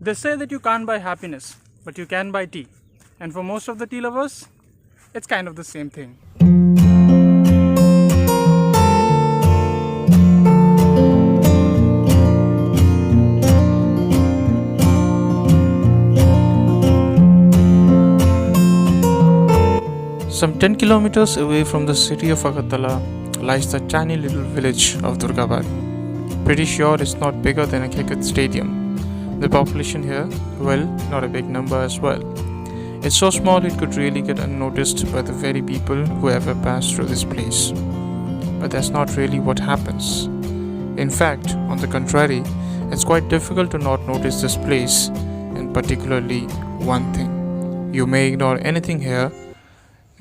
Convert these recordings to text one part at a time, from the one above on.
They say that you can't buy happiness, but you can buy tea. And for most of the tea lovers, it's kind of the same thing. Some 10 kilometers away from the city of Agartala lies the tiny little village of DURGABARI. Pretty sure it's not bigger than a cricket stadium. The population here, well, not a big number as well. It's so small it could really get unnoticed by the very people who ever pass through this place. But that's not really what happens. In fact, on the contrary, it's quite difficult to not notice this place, and particularly one thing. You may ignore anything here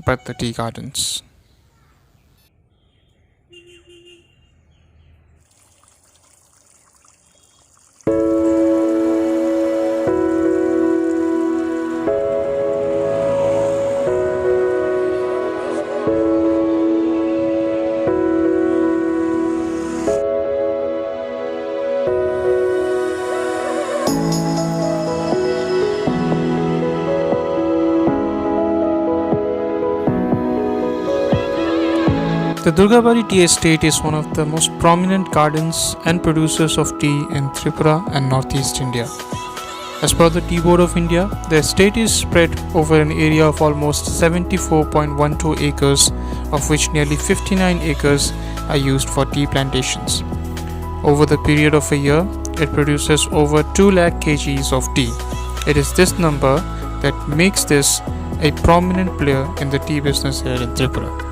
but the tea gardens. The DURGABARI Tea Estate is one of the most prominent gardens and producers of tea in Tripura and Northeast India. As per the Tea Board of India, the estate is spread over an area of almost 74.12 acres, of which nearly 59 acres are used for tea plantations. Over the period of a year, it produces over 2 lakh kgs of tea. It is this number that makes this a prominent player in the tea business here in Tripura.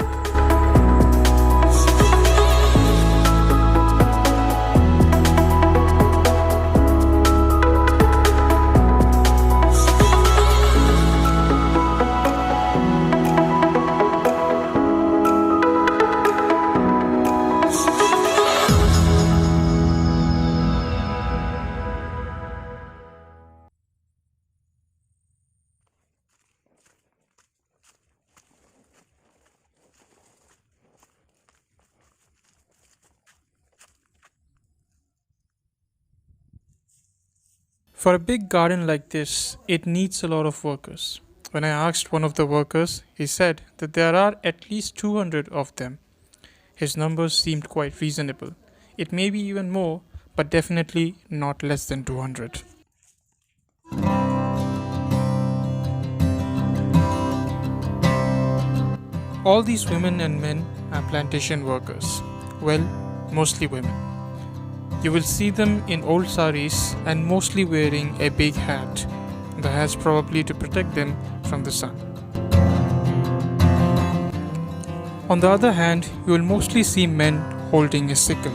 For a big garden like this, it needs a lot of workers. When I asked one of the workers, he said that there are at least 200 of them. His numbers seemed quite reasonable. It may be even more, but definitely not less than 200. All these women and men are plantation workers. Well, mostly women. You will see them in old saris and mostly wearing a big hat. The hat's probably to protect them from the sun. On the other hand, you will mostly see men holding a sickle.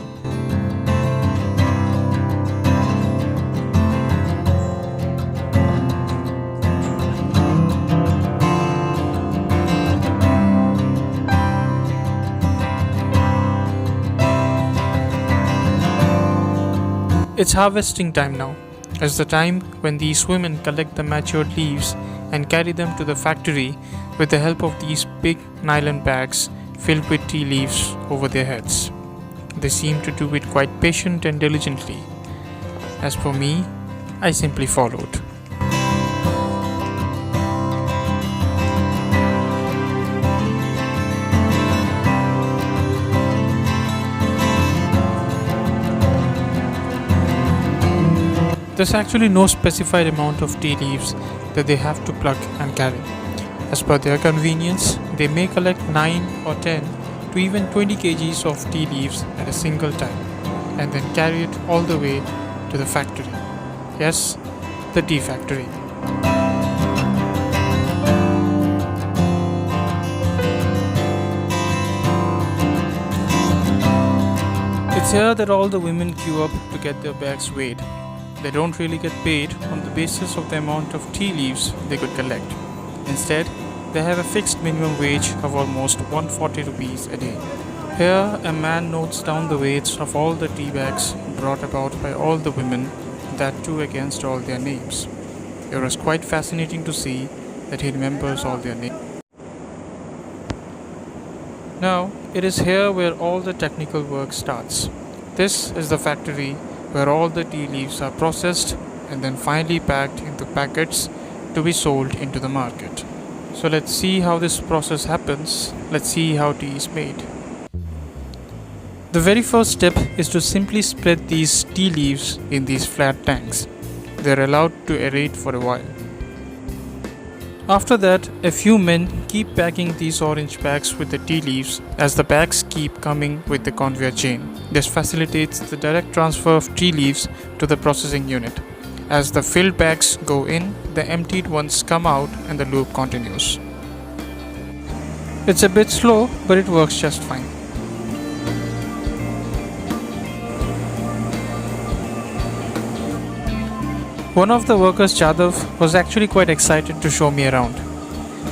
It's harvesting time now. It's the time when these women collect the matured leaves and carry them to the factory with the help of these big nylon bags filled with tea leaves over their heads. They seem to do it quite patient and diligently. As for me, I simply followed. There's actually no specified amount of tea leaves that they have to pluck and carry. As per their convenience, they may collect 9 or 10 to even 20 kgs of tea leaves at a single time and then carry it all the way to the factory. Yes, the tea factory. It's here that all the women queue up to get their bags weighed. They don't really get paid on the basis of the amount of tea leaves they could collect. Instead, they have a fixed minimum wage of almost 140 rupees a day. Here, a man notes down the weights of all the tea bags brought about by all the women, that too against all their names. It was quite fascinating to see that he remembers all their names. Now, it is here where all the technical work starts. This is the factory where all the tea leaves are processed and then finally packed into packets to be sold into the market. So let's see how this process happens. Let's see how tea is made. The very first step is to simply spread these tea leaves in these flat tanks. They are allowed to aerate for a while. After that, a few men keep packing these orange bags with the tea leaves as the bags keep coming with the conveyor chain. This facilitates the direct transfer of tea leaves to the processing unit. As the filled bags go in, the emptied ones come out and the loop continues. It's a bit slow, but it works just fine. One of the workers, Jadav, was actually quite excited to show me around.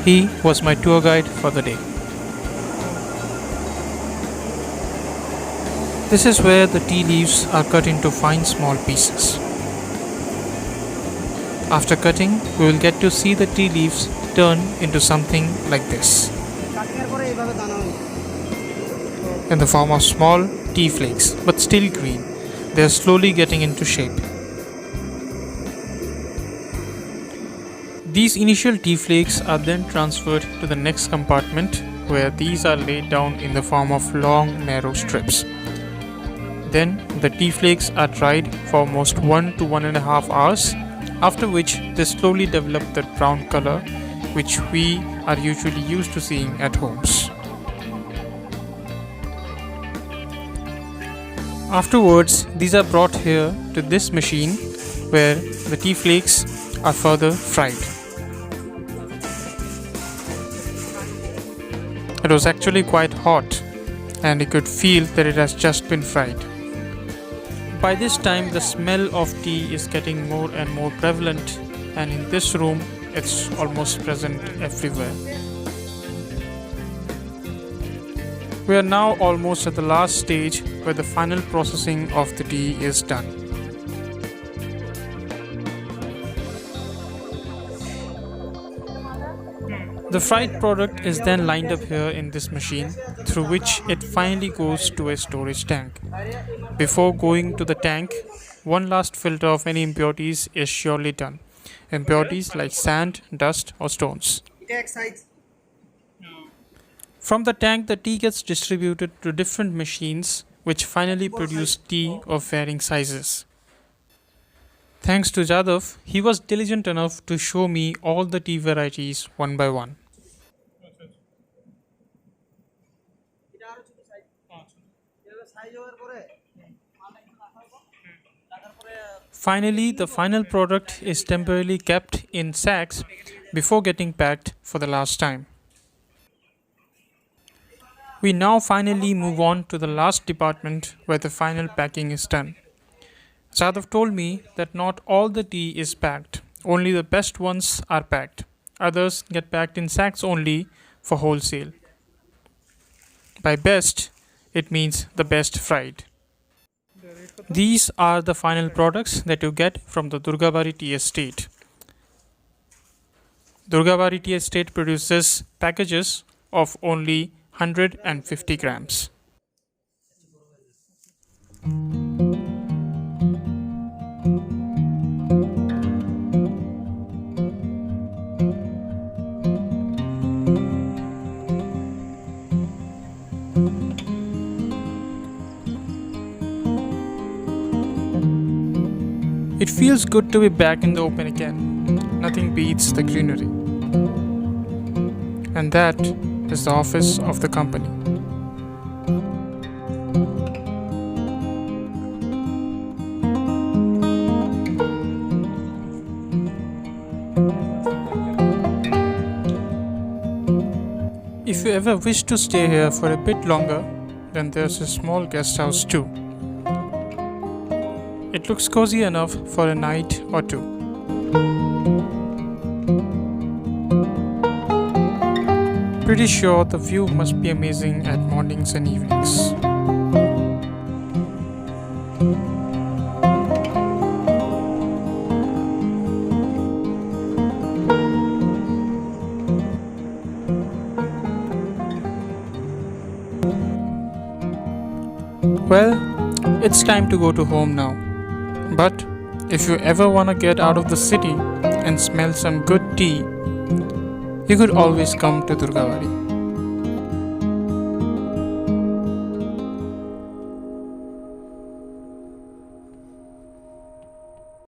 He was my tour guide for the day. This is where the tea leaves are cut into fine small pieces. After cutting, we will get to see the tea leaves turn into something like this, in the form of small tea flakes, but still green. They are slowly getting into shape. These initial tea flakes are then transferred to the next compartment where these are laid down in the form of long narrow strips. Then the tea flakes are dried for almost 1 to 1.5 hours, after which they slowly develop that brown color which we are usually used to seeing at homes. Afterwards, these are brought here to this machine where the tea flakes are further fried. It was actually quite hot and you could feel that it has just been fried. By this time, the smell of tea is getting more and more prevalent, and in this room it's almost present everywhere. We are now almost at the last stage where the final processing of the tea is done. The fried product is then lined up here in this machine, through which it finally goes to a storage tank. Before going to the tank, one last filter of any impurities is surely done. Impurities like sand, dust or stones. From the tank, the tea gets distributed to different machines which finally produce tea of varying sizes. Thanks to Jadav, he was diligent enough to show me all the tea varieties one by one. Finally, the final product is temporarily kept in sacks before getting packed for the last time. We now finally move on to the last department where the final packing is done. Jadav told me that not all the tea is packed, only the best ones are packed. Others get packed in sacks only for wholesale. By best, it means the best fried. These are the final products that you get from the DURGABARI Tea Estate. DURGABARI Tea Estate produces packages of only 150 grams. It feels good to be back in the open again. Nothing beats the greenery. And that is the office of the company. If you ever wish to stay here for a bit longer, then there's a small guest house too. It looks cozy enough for a night or two. Pretty sure the view must be amazing at mornings and evenings. Well, it's time to go to home now. But If you ever want to get out of the city and smell some good tea, you could always come to Durgabari.